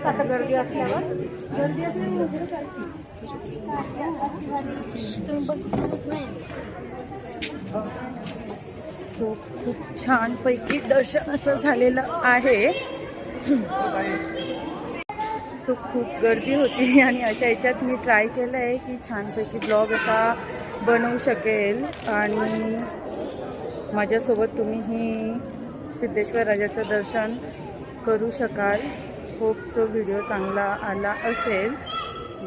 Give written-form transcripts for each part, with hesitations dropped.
आता गर्दी असल्यावर सो खूप छानपैकी दर्शन असं झालेलं आहे. सो खूप गर्दी होती आणि अशा ह्याच्यात मी ट्राय केलं आहे की छानपैकी ब्लॉग असा बनवू शकेल आणि माझ्यासोबत तुम्हीही सिद्धेश्वर राजाचं दर्शन करू शकाल. होप सो व्हिडिओ चांगला आला असेल.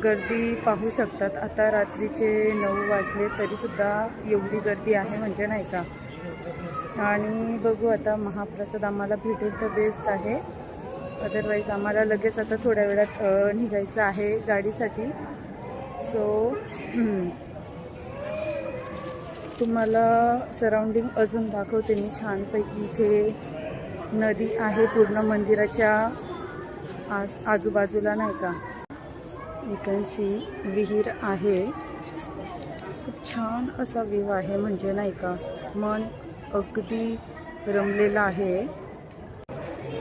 गर्दी पाहू शकतात. आता रात्रीचे 9 वाजले तरीसुद्धा एवढी गर्दी आहे म्हणजे नाही का. आणि बघू आता महाप्रसाद आम्हाला भेटेल तर बेस्ट आहे. अदरवाईज आम्हाला लगेच आता थोड्या वेळात निघायचं आहे गाडीसाठी. सो तुम्हाला सराउंडिंग अजून दाखवते मी छानपैकी. इथे नदी आहे पूर्ण मंदिराच्या आजूबाजूला नाही का. यू कॅन सी विहीर आहे. खूप छान असा व्ह्यू आहे म्हणजे नाही का. मन अगदी रमलेलं आहे.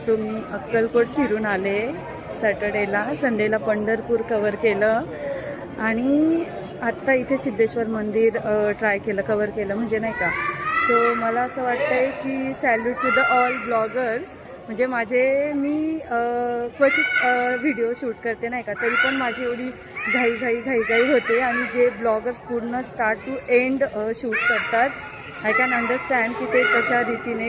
सो मी अक्कलकोट फिरून आले सॅटर्डेला. संडेला पंढरपूर कवर केलं आणि आत्ता इथे सिद्धेश्वर मंदिर ट्राय केलं, कवर केलं म्हणजे नाही का. सो मला असं वाटतं आहे की salute to the all bloggers. म्हणजे मी क्वचित व्हिडिओ शूट करते नाही का, तरी पण माझी एवढी घाई होते. आणि जे ब्लॉगर्स पूर्ण स्टार्ट टू एंड शूट करतात, आय कॅन अंडरस्टँड की ते कशा रीतीने